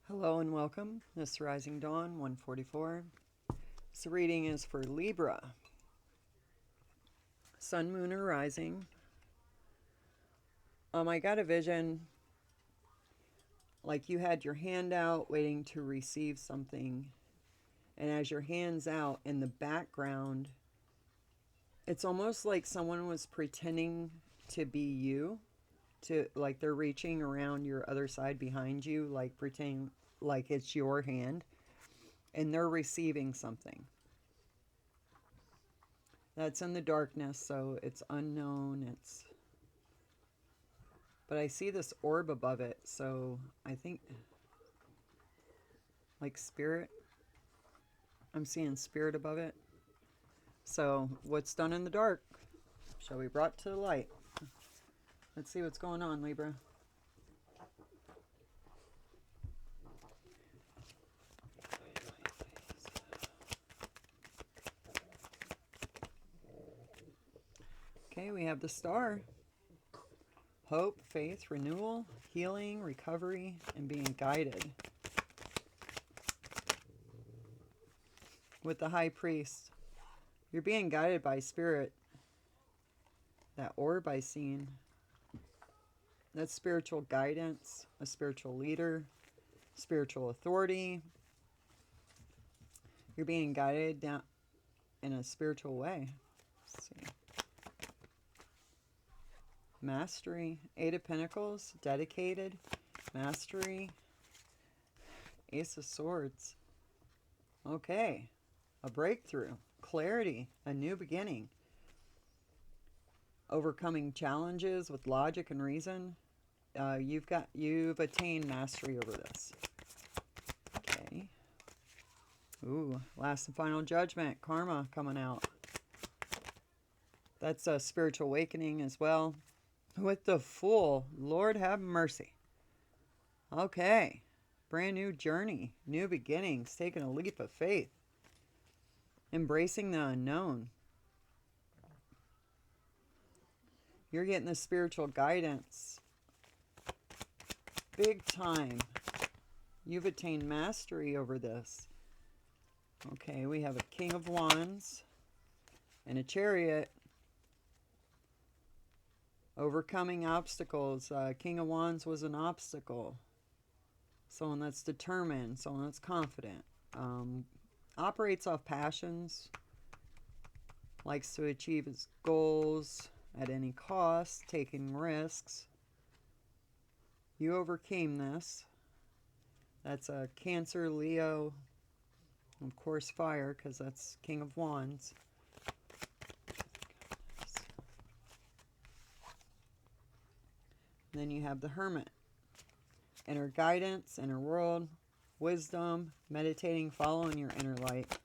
Hello and welcome. This is Rising Dawn 144. This reading is for Libra. Sun, Moon, or Rising. I got a vision like you had your hand out waiting to receive something. And as your hand's out in the background, it's almost like someone was pretending to be you. Like they're reaching around your other side behind you, like pretending like it's your hand. And they're receiving something. That's in the darkness, so it's unknown. But I see this orb above it, so I think like spirit. I'm seeing spirit above it. So what's done in the dark shall be brought to the light. Let's see what's going on, Libra. Okay, we have the star. Hope, faith, renewal, healing, recovery, and being guided. With the high priest, you're being guided by spirit. That orb I seen, that's spiritual guidance, a spiritual leader, spiritual authority. You're being guided down in a spiritual way. Let's see. Mastery, Eight of Pentacles, dedicated, mastery, Ace of Swords. Okay, a breakthrough, clarity, a new beginning. Overcoming challenges with logic and reason. You've attained mastery over this. Okay. Ooh, last and final judgment, karma coming out. That's a spiritual awakening as well. With the Fool, Lord have mercy. Okay, brand new journey, new beginnings, taking a leap of faith, embracing the unknown. You're getting the spiritual guidance big time. You've attained mastery over this. Okay, we have a King of Wands and a Chariot. Overcoming obstacles. King of Wands was an obstacle. Someone that's determined, someone that's confident. Operates off passions. Likes to achieve his goals at any cost, taking risks. You overcame this. That's a Cancer, Leo, of course fire, because that's King of Wands. Then you have the Hermit. Inner guidance, inner world, wisdom, meditating, following your inner light.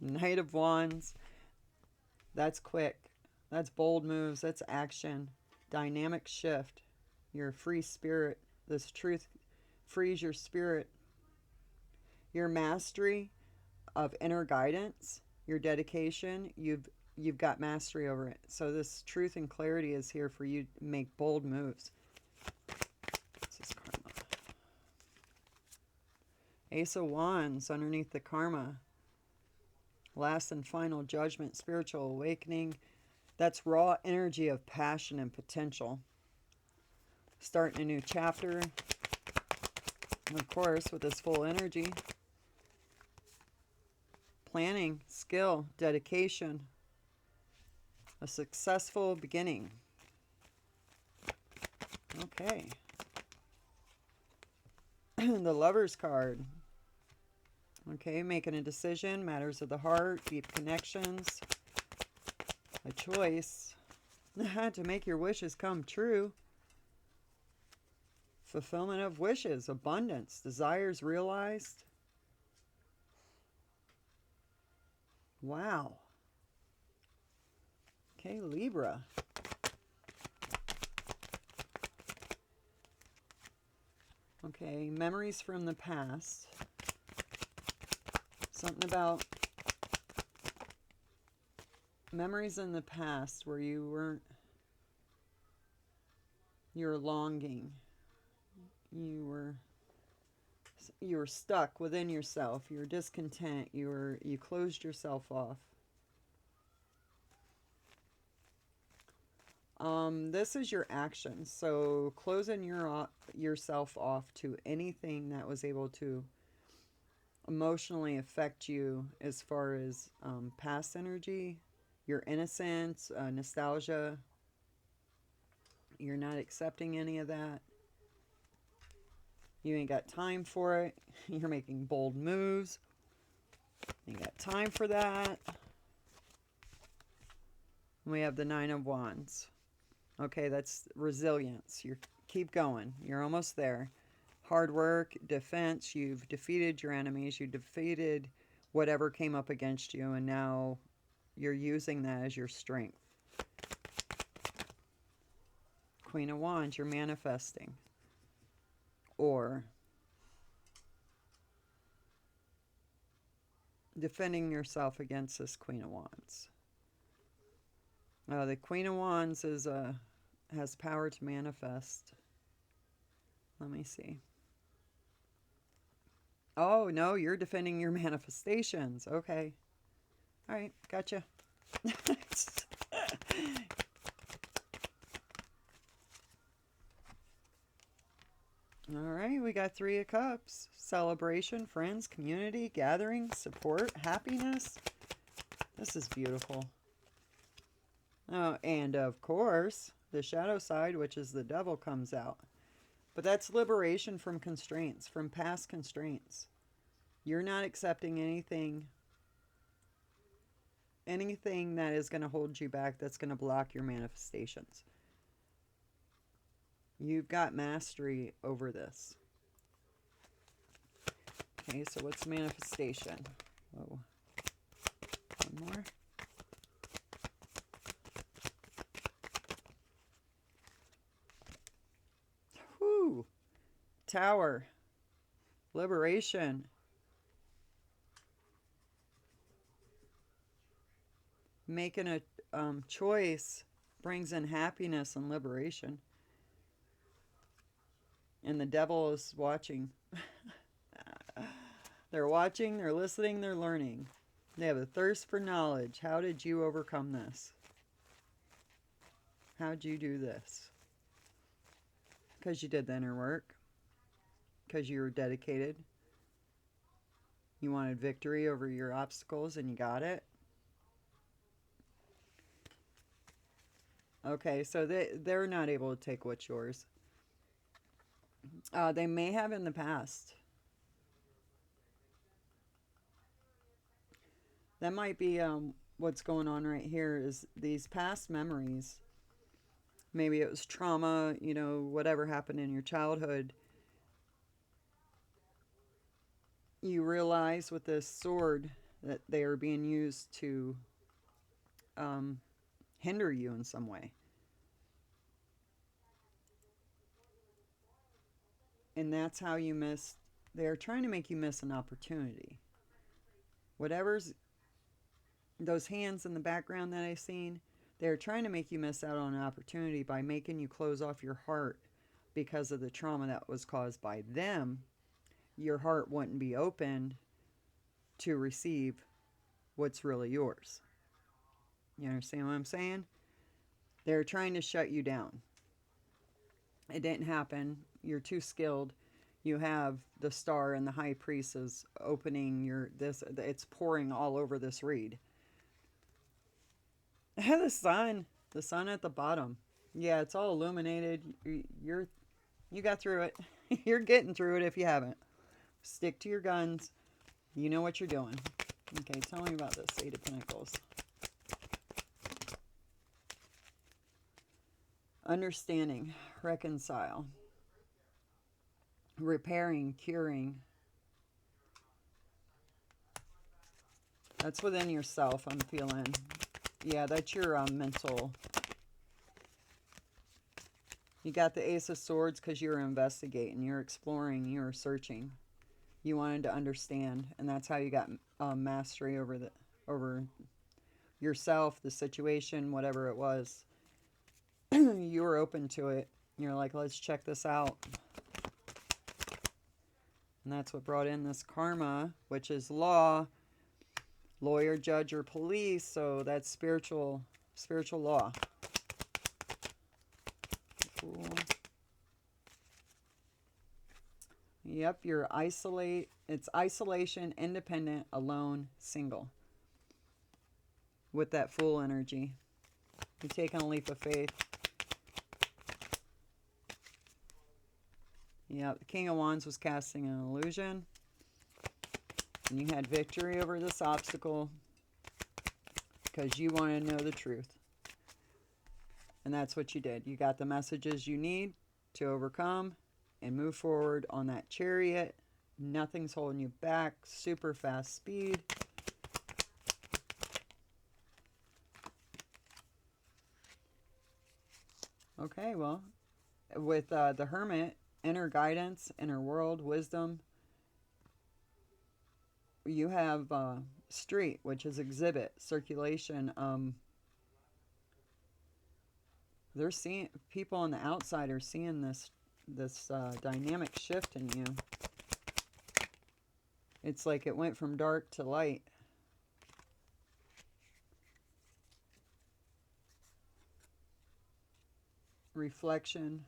Knight of Wands. That's quick. That's bold moves. That's action. Dynamic shift. You're a free spirit. This truth frees your spirit. Your mastery of inner guidance, your dedication, you've got mastery over it. So this truth and clarity is here for you to make bold moves. This is karma. Ace of Wands underneath the karma. Last and final judgment, spiritual awakening. That's raw energy of passion and potential. Starting a new chapter. Of course, with this full energy. Planning, skill, dedication. A successful beginning. Okay. The Lover's card. Okay, making a decision, matters of the heart, deep connections. A choice to make your wishes come true. Fulfillment of wishes, abundance, desires realized. Wow. Okay, Libra. Okay, memories from the past. Something about memories in the past where you're longing. You were you were stuck within yourself. You were discontent. You closed yourself off. This is your actions. So closing yourself off to anything that was able to emotionally affect you as far as past energy, your innocence, nostalgia. You're not accepting any of that. You ain't got time for it. You're making bold moves. You ain't got time for that. We have the Nine of Wands. Okay, that's resilience. You keep going. You're almost there. Hard work, defense. You've defeated your enemies. You defeated whatever came up against you, and now you're using that as your strength. Queen of Wands, you're manifesting. Or defending yourself against this Queen of Wands. The Queen of Wands has power to manifest. Let me see. Oh, no, you're defending your manifestations. Okay. All right, gotcha. All right, we got Three of Cups. Celebration, friends, community, gathering, support, happiness. This is beautiful. Oh, and of course, the shadow side, which is the devil, comes out. But that's liberation from constraints, from past constraints. You're not accepting anything that is going to hold you back, that's going to block your manifestations. You've got mastery over this. Okay, so what's manifestation? Whoa. One more. Whew. Tower. Liberation. Making a choice brings in happiness and liberation. And the devil is watching. They're watching, they're listening, they're learning. They have a thirst for knowledge. How did you overcome this? How'd you do this? Because you did the inner work. Because you were dedicated. You wanted victory over your obstacles and you got it. Okay, so they're not able to take what's yours. They may have in the past. That might be what's going on right here is these past memories. Maybe it was trauma, you know, whatever happened in your childhood. You realize with this sword that they are being used to hinder you in some way. And that's how you missed. They're trying to make you miss an opportunity. Whatever's those hands in the background that I've seen, they're trying to make you miss out on an opportunity by making you close off your heart because of the trauma that was caused by them. Your heart wouldn't be opened to receive what's really yours. You understand what I'm saying? They're trying to shut you down. It didn't happen. You're too skilled. You have the star and the high priest is opening it's pouring all over this reed. The sun at the bottom. Yeah, it's all illuminated. You got through it. You're getting through it if you haven't. Stick to your guns. You know what you're doing. Okay, tell me about this Eight of Pentacles. Understanding, reconcile, repairing, curing. That's within yourself, I'm feeling. Yeah, that's your mental. You got the Ace of Swords because you're investigating, you're exploring, you're searching. You wanted to understand, and that's how you got mastery over yourself, the situation, whatever it was. You were open to it. You're like, let's check this out. And that's what brought in this karma, which is law, lawyer, judge, or police. So that's spiritual law. Fool. Yep, it's isolation, independent, alone, single. With that Fool energy. You're taking a leap of faith. Yeah, the King of Wands was casting an illusion. And you had victory over this obstacle because you want to know the truth. And that's what you did. You got the messages you need to overcome and move forward on that chariot. Nothing's holding you back. Super fast speed. Okay, well, with the Hermit, inner guidance, inner world, wisdom, you have street, which is exhibit, circulation. They're seeing, people on the outside are seeing this dynamic shift in you. It's like it went from dark to light. Reflection,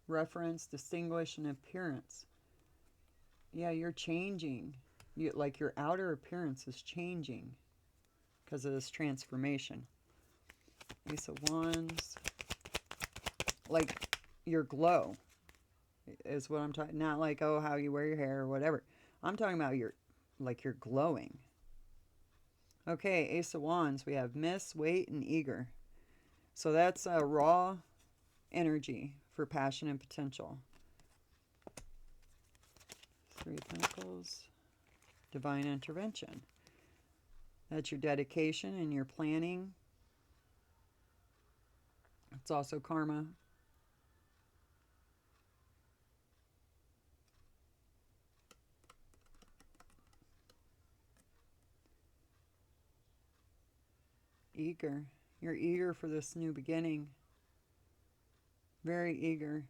reference, distinguish, and appearance. Yeah, you're changing. Like your outer appearance is changing because of this transformation. Ace of Wands. Like your glow is what I'm talking. Not like, oh, how you wear your hair or whatever. I'm talking about you're glowing. Okay, Ace of Wands. We have miss, wait, and eager. So that's a raw energy for passion and potential. Three of Pentacles. Divine intervention. That's your dedication and your planning. It's also karma. Eager. You're eager for this new beginning. Very eager.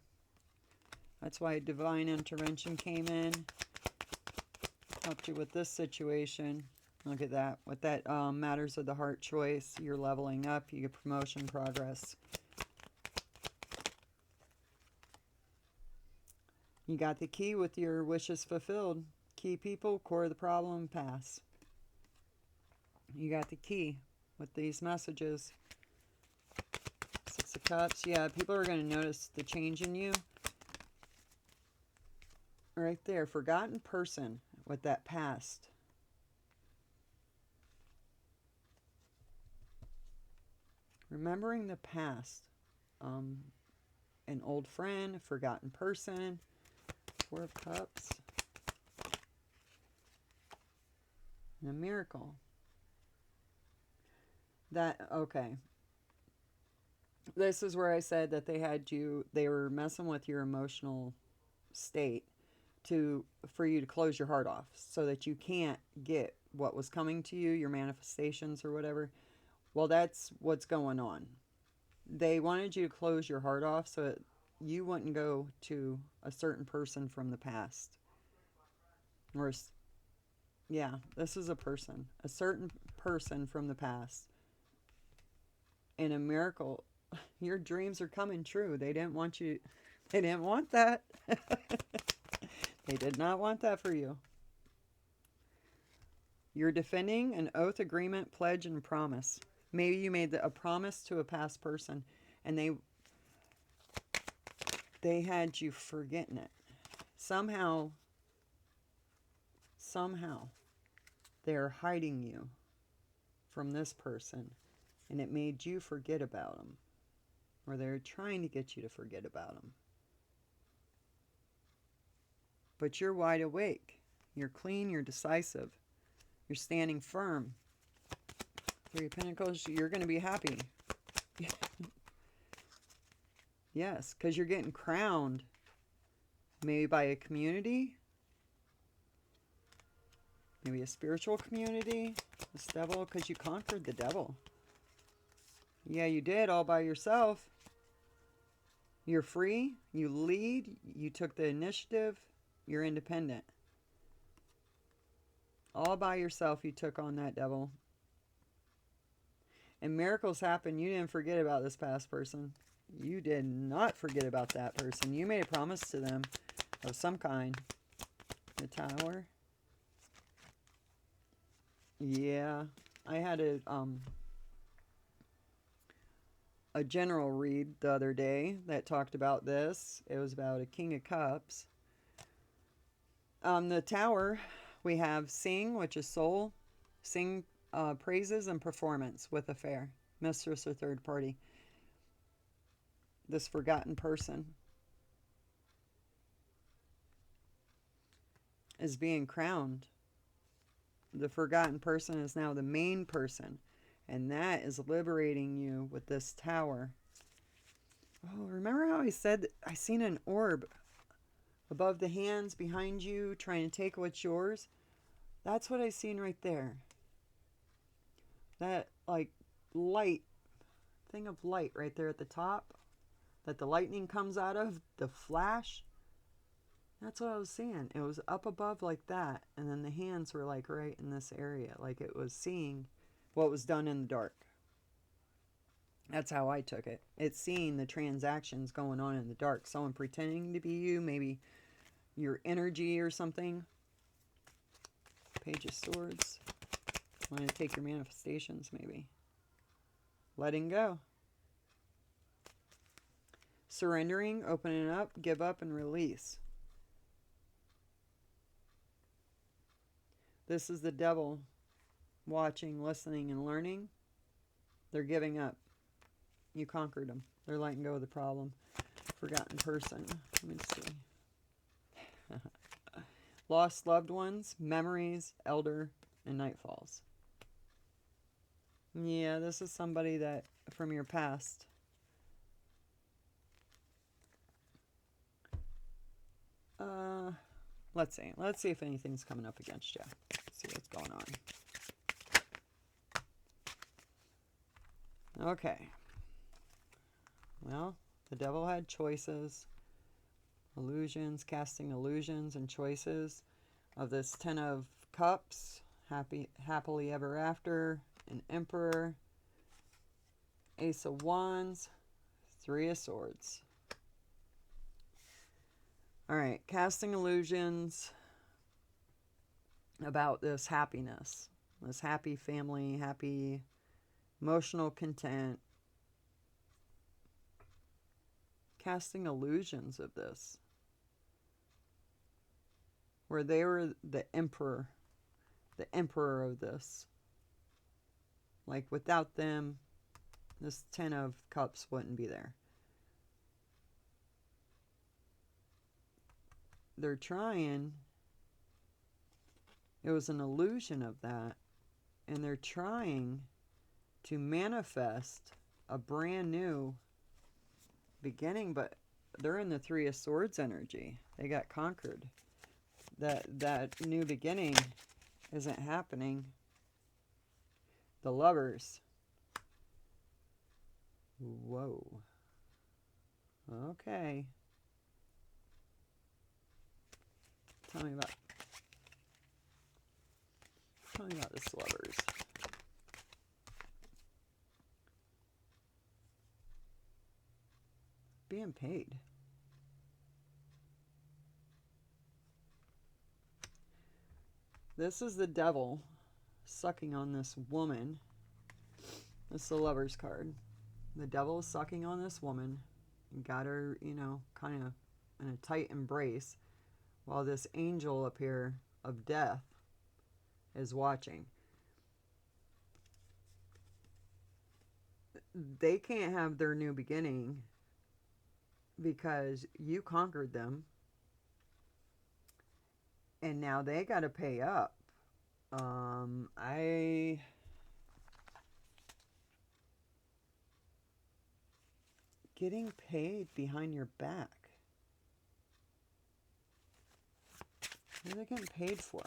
That's why divine intervention came in. Helped you with this situation. Look at that. With that matters of the heart choice, you're leveling up. You get promotion, progress. You got the key with your wishes fulfilled. Key people, core of the problem, pass. You got the key with these messages. Six of Cups. Yeah, people are going to notice the change in you. Right there. Forgotten person with that past. Remembering the past. An old friend, a forgotten person. Four of Cups. And a miracle. Okay. This is where I said that they were messing with your emotional state for you to close your heart off so that you can't get what was coming to you, your manifestations or whatever. Well, that's what's going on. They wanted you to close your heart off so that you wouldn't go to a certain person from the past. Or, yeah, this is a person. A certain person from the past. And a miracle. Your dreams are coming true. They didn't want that. They did not want that for you. You're defending an oath, agreement, pledge, and promise. Maybe you made a promise to a past person and they had you forgetting it. Somehow they're hiding you from this person and it made you forget about them. Or they're trying to get you to forget about them. But you're wide awake. You're clean. You're decisive. You're standing firm. Three of Pentacles, you're going to be happy. Yes, because you're getting crowned. Maybe by a community. Maybe a spiritual community. This devil, because you conquered the devil. Yeah, you did all by yourself. You're free. You lead. You took the initiative. You're independent. All by yourself, you took on that devil. And miracles happen. You didn't forget about this past person. You did not forget about that person. You made a promise to them of some kind. The Tower. Yeah. I had a general read the other day that talked about this. It was about a King of Cups. The Tower, we have sing, which is soul. Sing praises and performance with affair. Mistress or third party. This forgotten person is being crowned. The forgotten person is now the main person. And that is liberating you with this Tower. Oh, remember how I said I seen an orb above the hands behind you trying to take what's yours? That's what I seen right there. That like light, thing of light right there at the top that the lightning comes out of, the flash. That's what I was seeing. It was up above like that, and then the hands were like right in this area, like it was seeing what was done in the dark. That's how I took it. It's seeing the transactions going on in the dark. Someone pretending to be you, maybe your energy or something. Page of Swords. Want to take your manifestations, maybe. Letting go. Surrendering, opening up, give up, and release. This is the devil watching, listening, and learning. They're giving up. You conquered them. They're letting go of the problem. Forgotten person. Let me see. Lost loved ones, memories, elder, and nightfalls. Yeah, this is somebody that from your past. Let's see. Let's see if anything's coming up against you. Let's see what's going on. Okay. Well, the devil had choices, illusions, casting illusions and choices of this Ten of Cups, happily ever after, an Emperor, Ace of Wands, Three of Swords. All right, casting illusions about this happiness, this happy family, happy emotional content. Casting illusions of this, where they were the emperor of this. Like without them, this Ten of Cups wouldn't be there. They're trying, it was an illusion of that, and they're trying to manifest a brand new beginning, but they're in the Three of Swords energy. They got conquered. That new beginning isn't happening. The Lovers. Whoa. Okay. Tell me about this Lovers. Being paid. This is the devil sucking on this woman. This is the Lovers card. The devil is sucking on this woman. Got her, kind of in a tight embrace, while this angel up here of death is watching. They can't have their new beginning because you conquered them, and now they got to pay up. Getting paid behind your back. What are they getting paid for?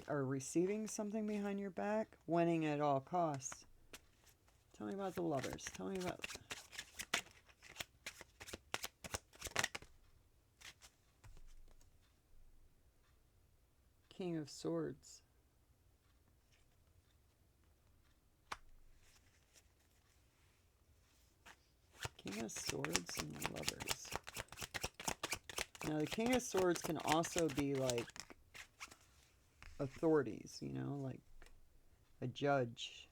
Or receiving something behind your back? Winning at all costs. Tell me about the Lovers. Tell me about... King of Swords. King of Swords and Lovers. Now, the King of Swords can also be like authorities, you know, like a judge.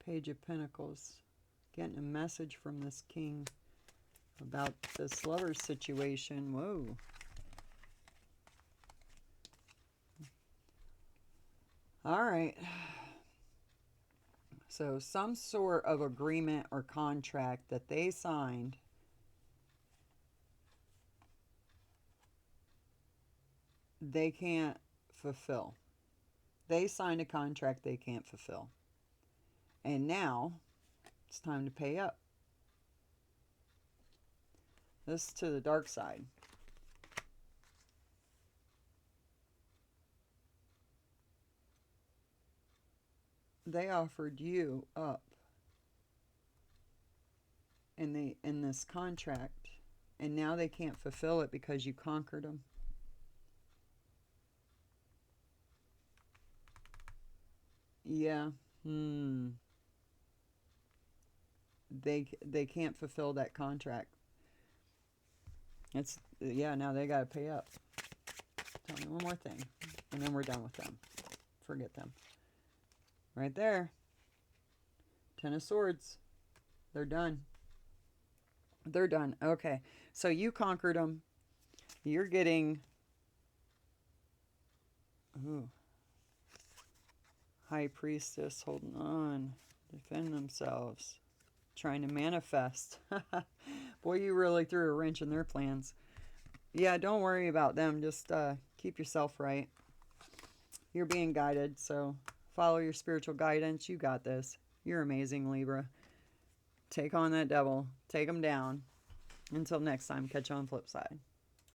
Page of Pentacles. Getting a message from this king about this lover situation. Whoa. All right. So some sort of agreement or contract that they signed they can't fulfill. They signed a contract they can't fulfill. And now it's time to pay up. This to the dark side. They offered you up in this contract, and now they can't fulfill it because you conquered them. Yeah. They can't fulfill that contract. It's, yeah, now they got to pay up. Tell me one more thing, and then we're done with them. Forget them. Right there. 10 of Swords. They're done. They're done. Okay. So you conquered them. You're getting... Ooh. High Priestess holding on. Defend themselves. Trying to manifest. Boy, you really threw a wrench in their plans. Yeah, don't worry about them. Just keep yourself right. You're being guided, so follow your spiritual guidance. You got this. You're amazing, Libra. Take on that devil. Take him down. Until next time, catch you on the flip side.